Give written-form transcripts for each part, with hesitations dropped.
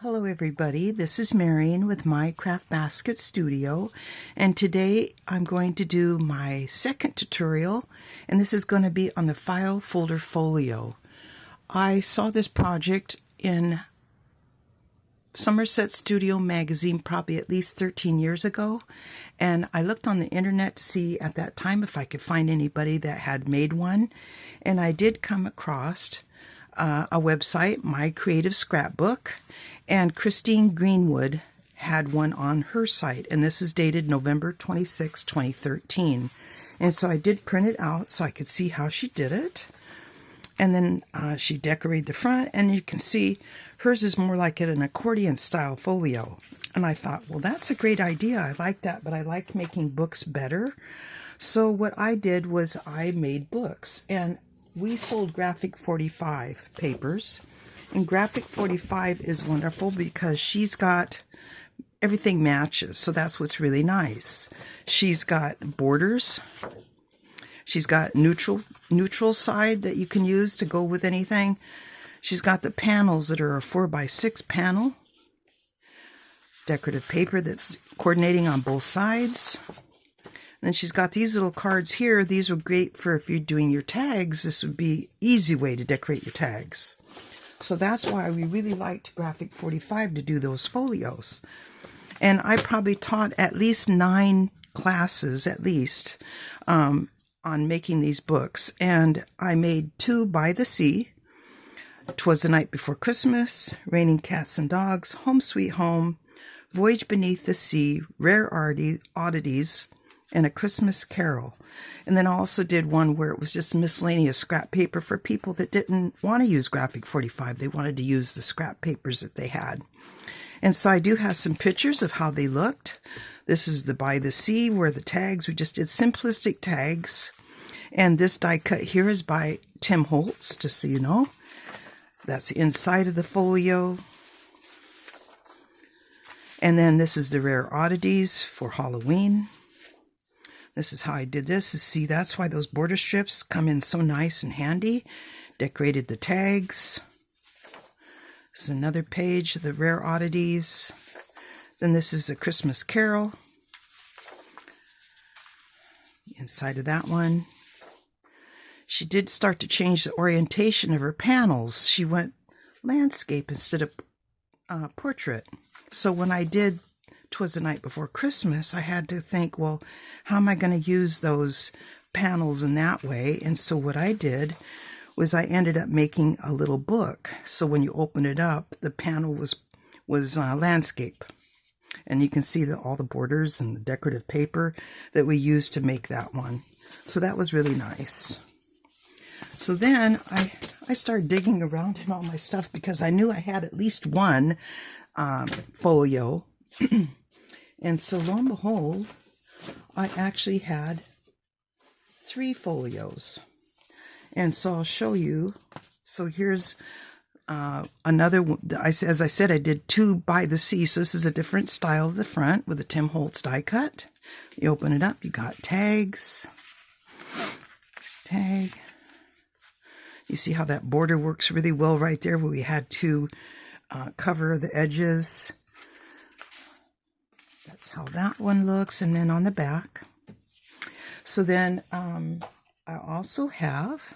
Hello everybody, this is Marion with MyCraftBasketStudio, and today I'm going to do my second tutorial, and this is going to be on the file folder Folio. I saw this project in Somerset Studio magazine probably at least 13 years ago, and I looked on the internet to see at that time if I could find anybody that had made one, and I did come across a website, My Creative Scrapbook, and Kristin Greenwood had one on her site, and this is dated November 26, 2013. And so I did print it out so I could see how she did it. And then she decorated the front, and you can see hers is more like an accordion style folio. And I thought, well, that's a great idea. I like that, but I like making books better. So what I did was I made books, and we sold Graphic 45 papers, and Graphic 45 is wonderful because she's got everything matches, so that's what's really nice. She's got borders, she's got neutral side that you can use to go with anything. She's got the panels that are a 4x6 panel, decorative paper that's coordinating on both sides. And then she's got these little cards here. These are great for if you're doing your tags. This would be an easy way to decorate your tags. So that's why we really liked Graphic 45 to do those folios. And I probably taught at least 9 classes, at least, on making these books. And I made 2 by the sea. 'Twas the Night Before Christmas, Raining Cats and Dogs, Home Sweet Home, Voyage Beneath the Sea, Rare Oddities, and A Christmas Carol. And then I also did one where it was just miscellaneous scrap paper for people that didn't want to use Graphic 45. They wanted to use the scrap papers that they had. And so I do have some pictures of how they looked. This is the By the Sea, where the tags, we just did simplistic tags. And this die cut here is by Tim Holtz, just so you know. That's the inside of the folio. And then this is the Rare Oddities for Halloween. This is how I did this. See, that's why those border strips come in so nice and handy. Decorated the tags. This is another page of the Rare Oddities. Then this is the Christmas Carol. Inside of that one. She did start to change the orientation of her panels. She went landscape instead of portrait. So when I did 'Twas the Night Before Christmas, I had to think, well, how am I going to use those panels in that way? And so what I did was I ended up making a little book. So when you open it up, the panel was landscape. And you can see all the borders and the decorative paper that we used to make that one. So that was really nice. So then I started digging around in all my stuff because I knew I had at least one folio. And so lo and behold, I actually had 3 folios. And so I'll show you. So here's another one. As I said, I did 2 by the sea. So this is a different style of the front with a Tim Holtz die cut. You open it up, you got tags. Tag. You see how that border works really well right there where we had to cover the edges. That's how that one looks. And then on the back. So then I also have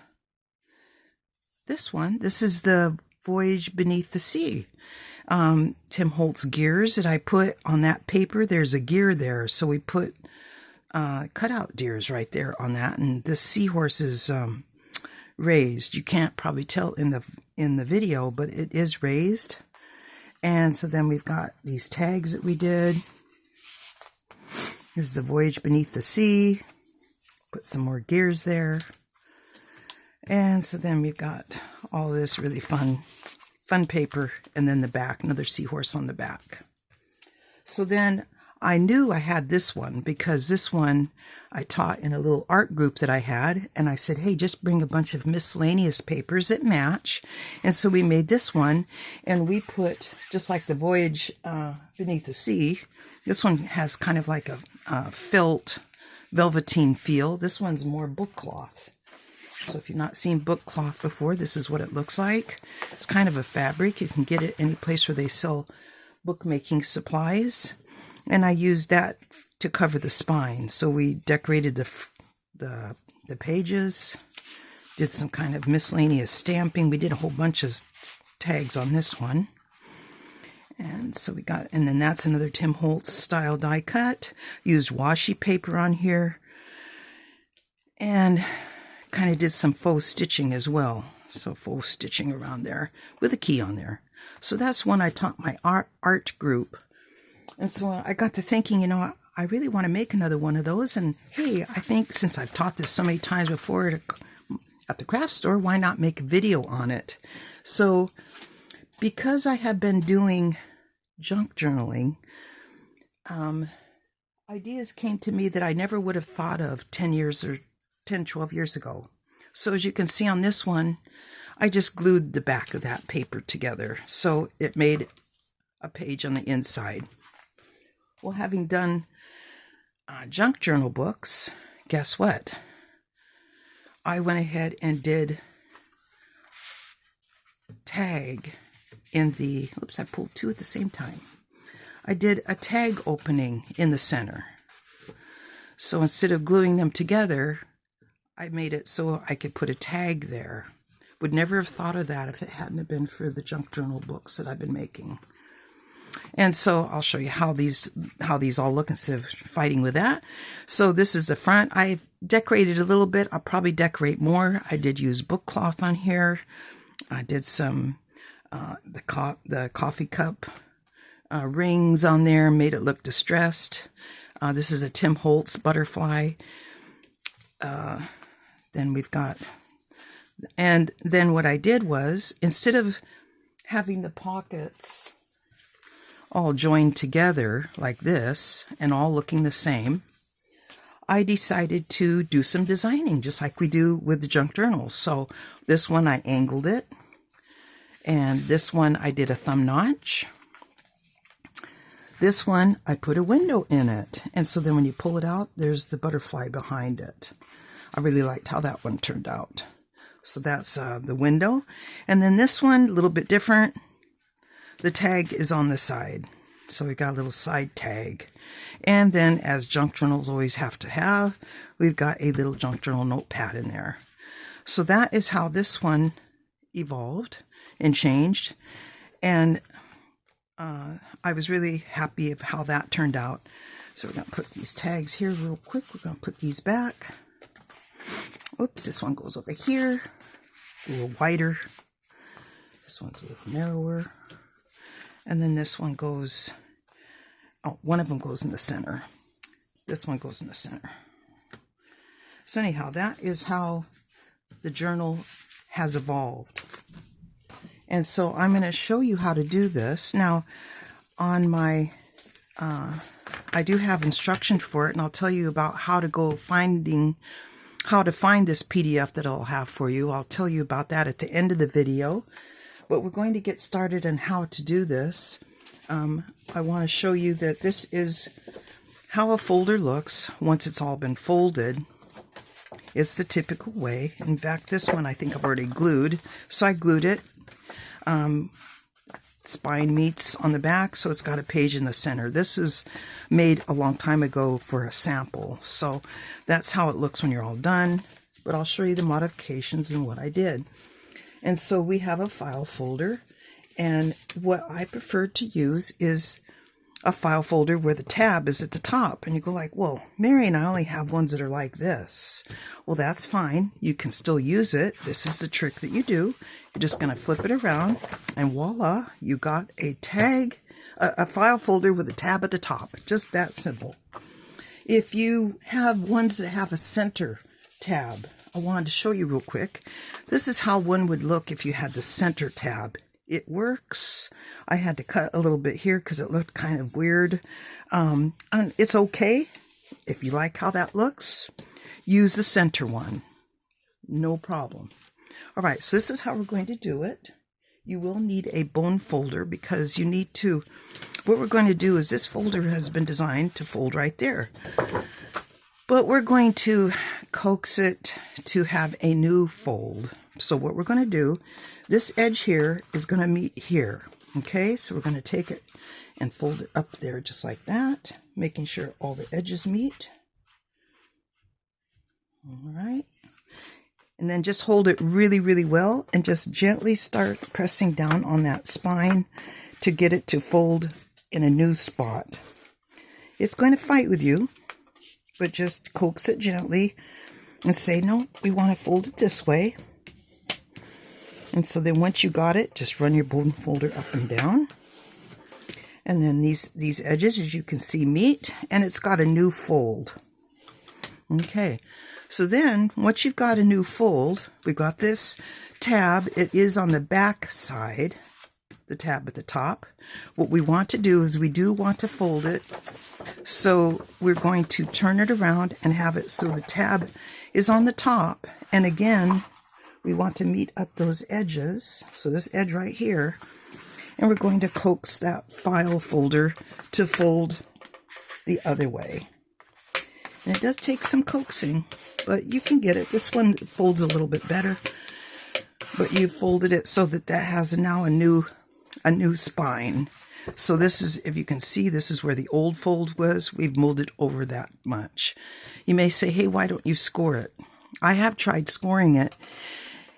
this one. This is the Voyage Beneath the Sea. Tim Holtz gears that I put on that paper. There's a gear there. So we put cutout deers right there on that. And the seahorse is raised. You can't probably tell in the video, but it is raised. And so then we've got these tags that we did. Here's the Voyage Beneath the Sea. Put some more gears there. And so then we've got all this really fun paper. And then the back, another seahorse on the back. So then I knew I had this one because this one I taught in a little art group that I had. And I said, hey, just bring a bunch of miscellaneous papers that match. And so we made this one. And we put, just like the Voyage Beneath the Sea, this one has kind of like a felt velveteen feel. This one's more book cloth. So if you've not seen book cloth before, this is what it looks like. It's kind of a fabric. You can get it any place where they sell bookmaking supplies. And I used that to cover the spine. So we decorated the pages, did some kind of miscellaneous stamping. We did a whole bunch of tags on this one. And so we got, and then that's another Tim Holtz style die cut. Used washi paper on here. And kind of did some faux stitching as well. So faux stitching around there with a key on there. So that's when I taught my art group. And so I got to thinking, you know, I really want to make another one of those. And hey, I think since I've taught this so many times before at the craft store, why not make a video on it? So because I have been doing junk journaling, ideas came to me that I never would have thought of 10, 12 years ago. So as you can see on this one, I just glued the back of that paper together. So it made a page on the inside. Well, having done junk journal books, guess what? I went ahead and did tag in the, oops, I pulled two at the same time. I did a tag opening in the center. So instead of gluing them together, I made it so I could put a tag there. Would never have thought of that if it hadn't been for the junk journal books that I've been making. And so I'll show you how these all look instead of fighting with that. So this is the front. I decorated a little bit. I'll probably decorate more. I did use book cloth on here. I did some the coffee cup rings on there, made it look distressed. This is a Tim Holtz butterfly. Then we've got, and then what I did was, instead of having the pockets all joined together like this and all looking the same, I decided to do some designing just like we do with the junk journals. So this one I angled it, and this one I did a thumb notch. This one I put a window in it, and so then when you pull it out, there's the butterfly behind it. I really liked how that one turned out. So that's the window. And then this one, a little bit different. The tag is on the side. So we got a little side tag. And then, as junk journals always have to have, we've got a little junk journal notepad in there. So that is how this one evolved and changed. And I was really happy of how that turned out. So we're going to put these tags here real quick. We're going to put these back. Oops, this one goes over here. A little wider. This one's a little narrower. And then this one goes, oh, one of them goes in the center. This one goes in the center. So anyhow, that is how the journal has evolved. And so I'm going to show you how to do this. Now, on my, I do have instructions for it, and I'll tell you about how to go how to find this PDF that I'll have for you. I'll tell you about that at the end of the video. But we're going to get started on how to do this. I want to show you that this is how a folder looks once it's all been folded. It's the typical way. In fact, this one I think I've already glued. So I glued it. Spine meets on the back, so it's got a page in the center. This was made a long time ago for a sample. So that's how it looks when you're all done. But I'll show you the modifications and what I did. And so we have a file folder, and what I prefer to use is a file folder where the tab is at the top. And you go like, well, Mary and I only have ones that are like this. Well, that's fine. You can still use it. This is the trick that you do. You're just going to flip it around, and voila, you got a tag, a file folder with a tab at the top. Just that simple. If you have ones that have a center tab, I wanted to show you real quick. This is how one would look if you had the center tab. It works. I had to cut a little bit here because it looked kind of weird. And it's okay. If you like how that looks, use the center one. No problem. All right, so this is how we're going to do it. You will need a bone folder because you need to, what we're going to do is this folder has been designed to fold right there. But we're going to coax it to have a new fold. So what we're going to do, this edge here is going to meet here. Okay, so we're going to take it and fold it up there just like that, making sure all the edges meet. All right. And then just hold it really, really well and just gently start pressing down on that spine to get it to fold in a new spot. It's going to fight with you, but just coax it gently and say, no, we want to fold it this way. And so then once you got it, just run your bone folder up and down. And then these edges, as you can see, meet, and it's got a new fold. Okay, so then once you've got a new fold, we've got this tab. It is on the back side, the tab at the top. What we want to do is we do want to fold it. So we're going to turn it around and have it so the tab is on the top. And again, we want to meet up those edges. So this edge right here. And we're going to coax that file folder to fold the other way. And it does take some coaxing, but you can get it. This one folds a little bit better. But you folded it so that that has now a new spine. So this is, if you can see, this is where the old fold was. We've molded over that much. You may say, hey, why don't you score it? I have tried scoring it,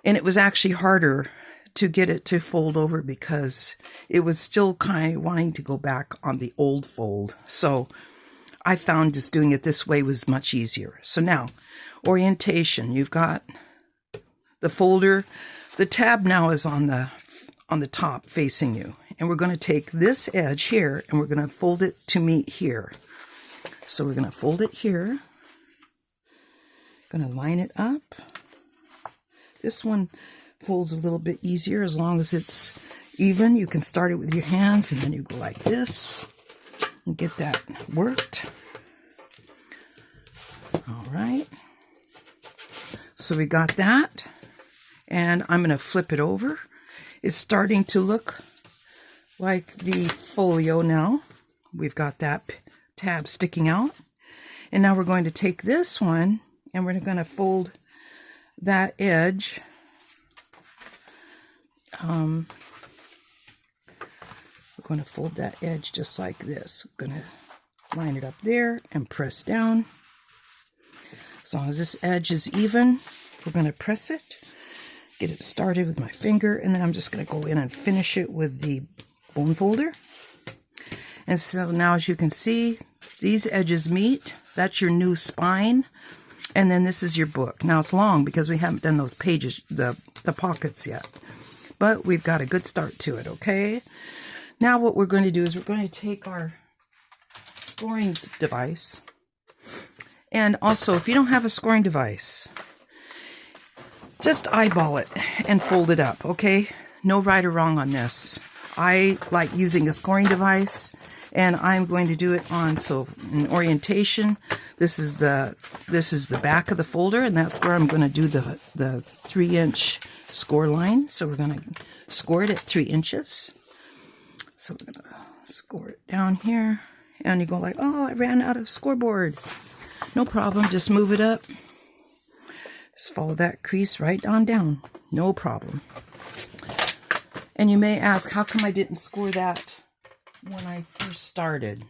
and it was actually harder to get it to fold over because it was still kind of wanting to go back on the old fold. So I found just doing it this way was much easier. So now, orientation. You've got the folder. The tab now is on the top facing you. And we're going to take this edge here and we're going to fold it to meet here. So we're going to fold it here. Going to line it up. This one folds a little bit easier as long as it's even. You can start it with your hands and then you go like this and get that worked. All right. So we got that, and I'm going to flip it over. It's starting to look like the folio now. We've got that tab sticking out. And now we're going to take this one and we're going to fold that edge. We're going to fold that edge just like this. We're going to line it up there and press down. As long as this edge is even, we're going to press it, get it started with my finger, and then I'm just going to go in and finish it with the bone folder. And so now, as you can see, these edges meet. That's your new spine. And then this is your book. Now it's long because we haven't done those pages, the pockets yet. But we've got a good start to it, okay? Now what we're going to do is we're going to take our scoring device. And also, if you don't have a scoring device, just eyeball it and fold it up, okay? No right or wrong on this. I like using a scoring device, and I'm going to do it on, so in orientation, this is the back of the folder, and that's where I'm going to do the 3-inch score line. So we're going to score it at 3 inches. So we're going to score it down here, and you go like, oh, I ran out of scoreboard. No problem, just move it up. Just follow that crease right on down. No problem. And you may ask, how come I didn't score that when I first started?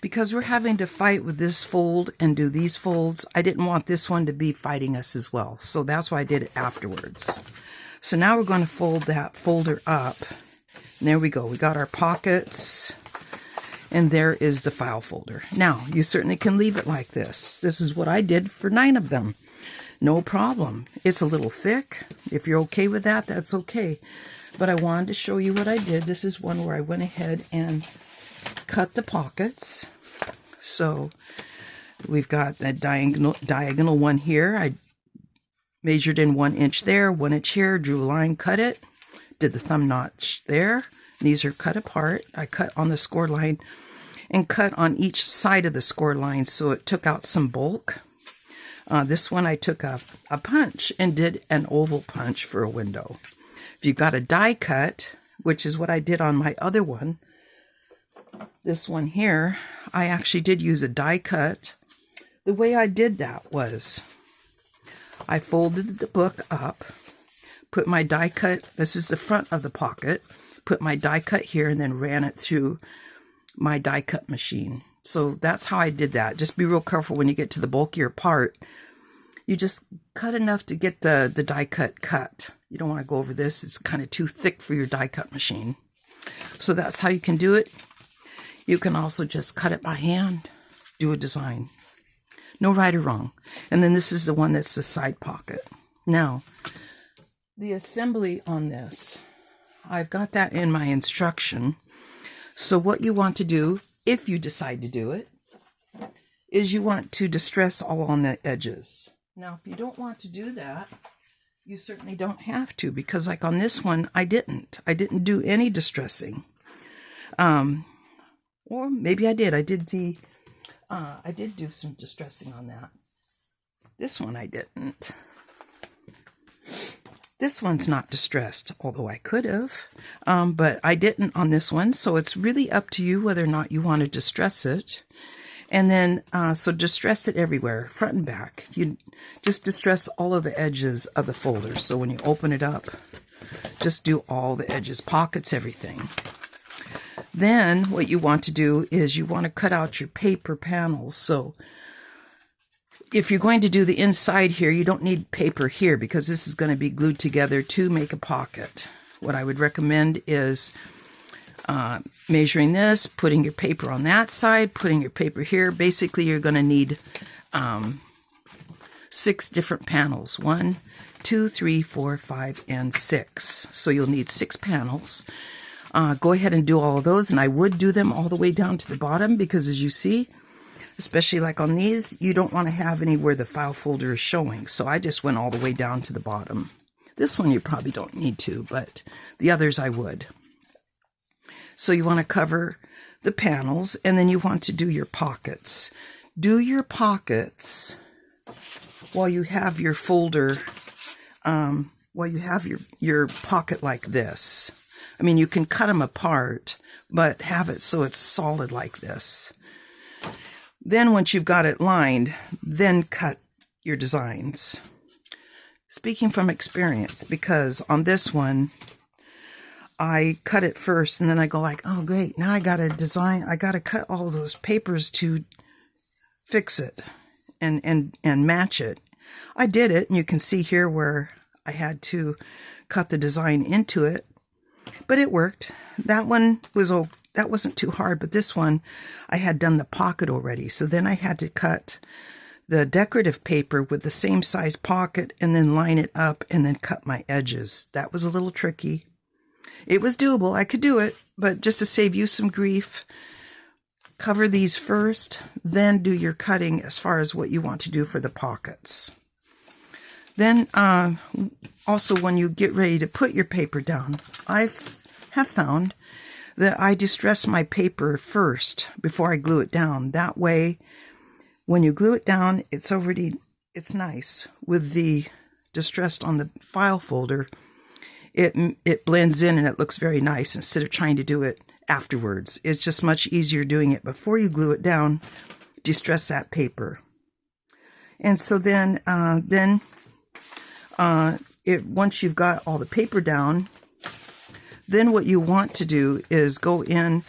Because we're having to fight with this fold and do these folds. I didn't want this one to be fighting us as well. So that's why I did it afterwards. So now we're going to fold that folder up. And there we go. We got our pockets. And there is the file folder. Now, you certainly can leave it like this. This is what I did for 9 of them. No problem. It's a little thick. If you're okay with that, that's okay. But I wanted to show you what I did. This is one where I went ahead and cut the pockets. So we've got that diagonal one here. I measured in 1 inch there, 1 inch here, drew a line, cut it, did the thumb notch there. These are cut apart. I cut on the score line and cut on each side of the score line, so it took out some bulk. This one I took a punch and did an oval punch for a window. If you got a die cut, which is what I did on my other one, this one here, I actually did use a die cut. the way I did that was I folded the book up, put my die cut, this is the front of the pocket, put my die cut here, and then ran it through my die cut machine. So that's how I did that. Just be real careful when you get to the bulkier part. You just cut enough to get the die cut cut. You don't want to go over this. It's kind of too thick for your die cut machine. So that's how you can do it. You can also just cut it by hand, do a design. No right or wrong. And then this is the one that's the side pocket. Now, the assembly on this, I've got that in my instruction. So what you want to do, if you decide to do it, is you want to distress all on the edges. Now, if you don't want to do that, you certainly don't have to, because like on this one, I didn't do any distressing. Or maybe I did. I did do some distressing on that. This one I didn't. This one's not distressed, although I could have, but I didn't on this one. So it's really up to you whether or not you want to distress it. And then, so distress it everywhere, front and back. You just distress all of the edges of the folder. So when you open it up, just do all the edges, pockets, everything. Then what you want to do is you want to cut out your paper panels. So if you're going to do the inside here, you don't need paper here because this is going to be glued together to make a pocket. What I would recommend is measuring this, putting your paper on that side, putting your paper here. Basically, you're going to need 6 different panels. 1, 2, 3, 4, 5, and 6. So you'll need 6 panels. Go ahead and do all of those, and I would do them all the way down to the bottom because as you see, especially like on these, you don't want to have anywhere the file folder is showing. So I just went all the way down to the bottom. This one you probably don't need to, but the others I would. So you want to cover the panels, and then you want to do your pockets. Do your pockets while you have your folder, while you have your pocket like this. I mean, you can cut them apart, but have it so it's solid like this. Then once you've got it lined, then cut your designs. Speaking from experience, because on this one, I cut it first and then I go like, oh great, now I got to design, I got to cut all those papers to fix it and match it. I did it, and you can see here where I had to cut the design into it, but it worked. That one was, that wasn't too hard, but this one, I had done the pocket already. So then I had to cut the decorative paper with the same size pocket and then line it up and then cut my edges. That was a little tricky. It was doable. I could do it, but just to save you some grief, cover these first, then do your cutting as far as what you want to do for the pockets. Then also when you get ready to put your paper down, I have found that I distress my paper first before I glue it down. That way, when you glue it down, it's nice. With the distressed on the file folder, it blends in and it looks very nice instead of trying to do it afterwards. It's just much easier doing it before you glue it down. Distress that paper. And so then once you've got all the paper down, then what you want to do is go in,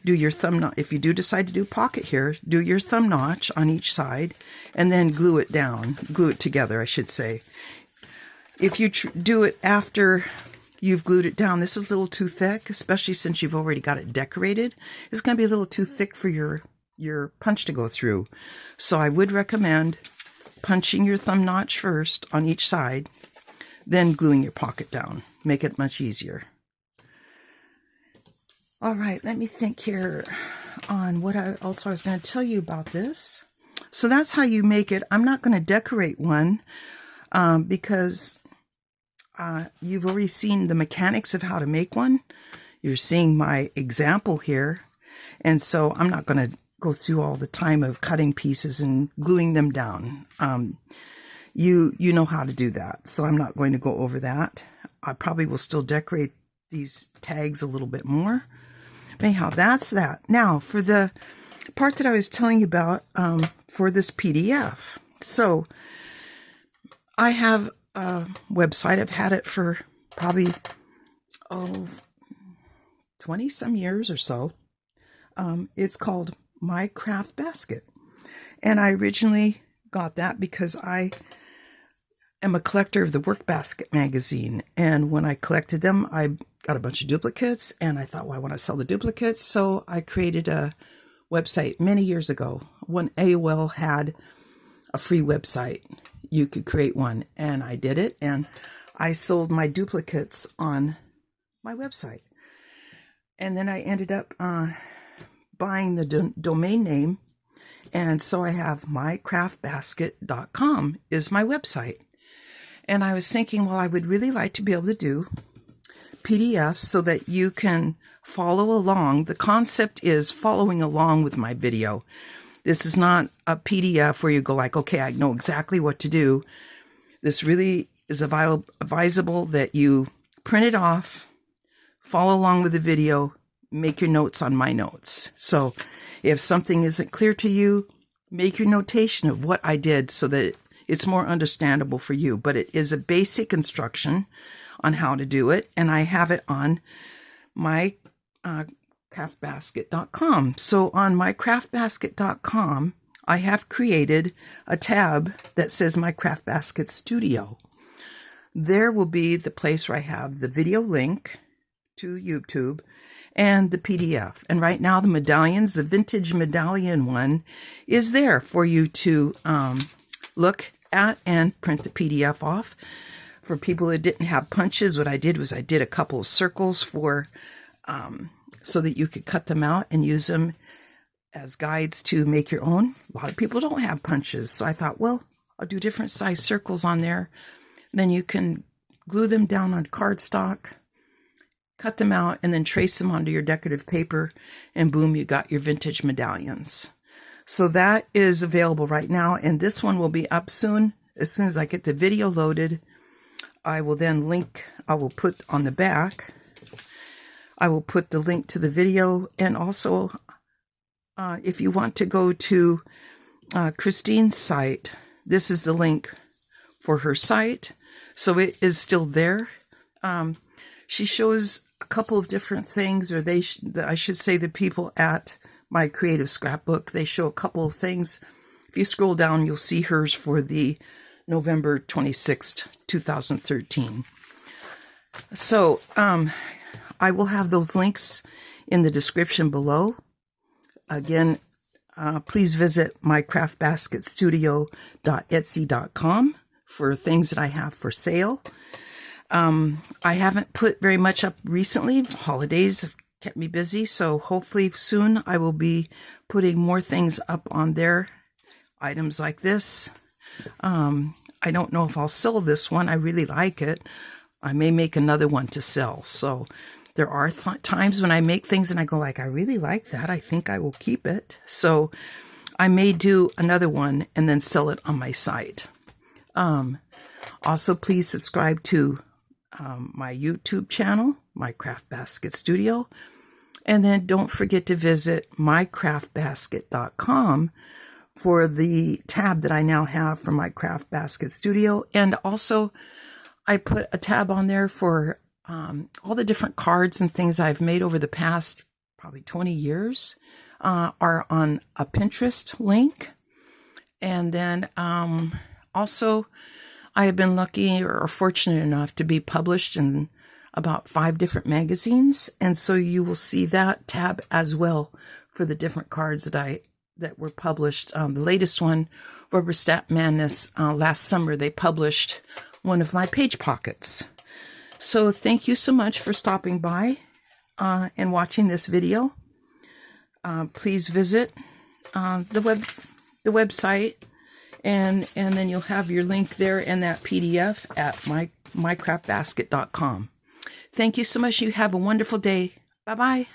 do your thumb notch. If you do decide to do pocket here, do your thumb notch on each side and then glue it down. Glue it together, I should say. If you do it after you've glued it down, this is a little too thick, especially since you've already got it decorated. It's going to be a little too thick for your punch to go through. So I would recommend punching your thumb notch first on each side, then gluing your pocket down. Make it much easier. All right, let me think here on what else I was going to tell you about this. So that's how you make it. I'm not going to decorate one because you've already seen the mechanics of how to make one. You're seeing my example here. And so I'm not going to go through all the time of cutting pieces and gluing them down. You know how to do that. So I'm not going to go over that. I probably will still decorate these tags a little bit more. Anyhow, that's that. Now, for the part that I was telling you about for this PDF. So I have a website. I've had it for probably 20 some years or so. It's called MyCraftBasket. And I originally got that because I am a collector of the Workbasket magazine. And when I collected them, I got a bunch of duplicates. And I thought, well, I want to sell the duplicates. So I created a website many years ago when AOL had a free website. You could create one. And I did it. And I sold my duplicates on my website. And then I ended up buying the domain name. And so I have MyCraftBasket.com is my website. And I was thinking, well, I would really like to be able to do PDFs so that you can follow along. The concept is following along with my video. This is not a PDF where you go like, okay, I know exactly what to do. This really is advisable that you print it off, follow along with the video, make your notes on my notes. So if something isn't clear to you, make your notation of what I did so that it's more understandable for you. But it is a basic instruction on how to do it. And I have it on MyCraftBasket.com. So on MyCraftBasket.com, I have created a tab that says MyCraftBasketStudio. There will be the place where I have the video link to YouTube and the PDF. And right now the medallions, the vintage medallion one is there for you to look at and print the PDF off. For people that didn't have punches, what I did was I did a couple of circles for so that you could cut them out and use them as guides to make your own. A lot of people don't have punches, so I thought, well, I'll do different size circles on there. Then you can glue them down on cardstock, cut them out, and then trace them onto your decorative paper, and boom, you got your vintage medallions. So that is available right now, and this one will be up soon. As soon as I get the video loaded, I will then link, I will put on the back, I will put the link to the video, and also if you want to go to Kristin's site, this is the link for her site. So it is still there. She shows a couple of different things, or I should say the people at my creative scrapbook, they show a couple of things. If you scroll down, you'll see hers for the November 26th, 2013. So I will have those links in the description below. Again, please visit MyCraftBasketStudio.etsy.com for things that I have for sale. I haven't put very much up recently. Holidays have kept me busy, so hopefully soon I will be putting more things up on there. Items like this. I don't know if I'll sell this one. I really like it. I may make another one to sell. So there are times when I make things and I go like, I really like that. I think I will keep it. So I may do another one and then sell it on my site. Also, please subscribe to my YouTube channel, MyCraftBasketStudio. And then don't forget to visit MyCraftBasket.com for the tab that I now have for MyCraftBasketStudio. And also, I put a tab on there for all the different cards and things I've made over the past probably 20 years are on a Pinterest link. And then also, I have been lucky or fortunate enough to be published in about 5 different magazines. And so you will see that tab as well for the different cards that were published. The latest one, Rubber Stamp Madness, last summer, they published one of my page pockets. So thank you so much for stopping by and watching this video. Please visit the website, and then you'll have your link there and that PDF at MyCraftBasket.com. Thank you so much. You have a wonderful day. Bye-bye.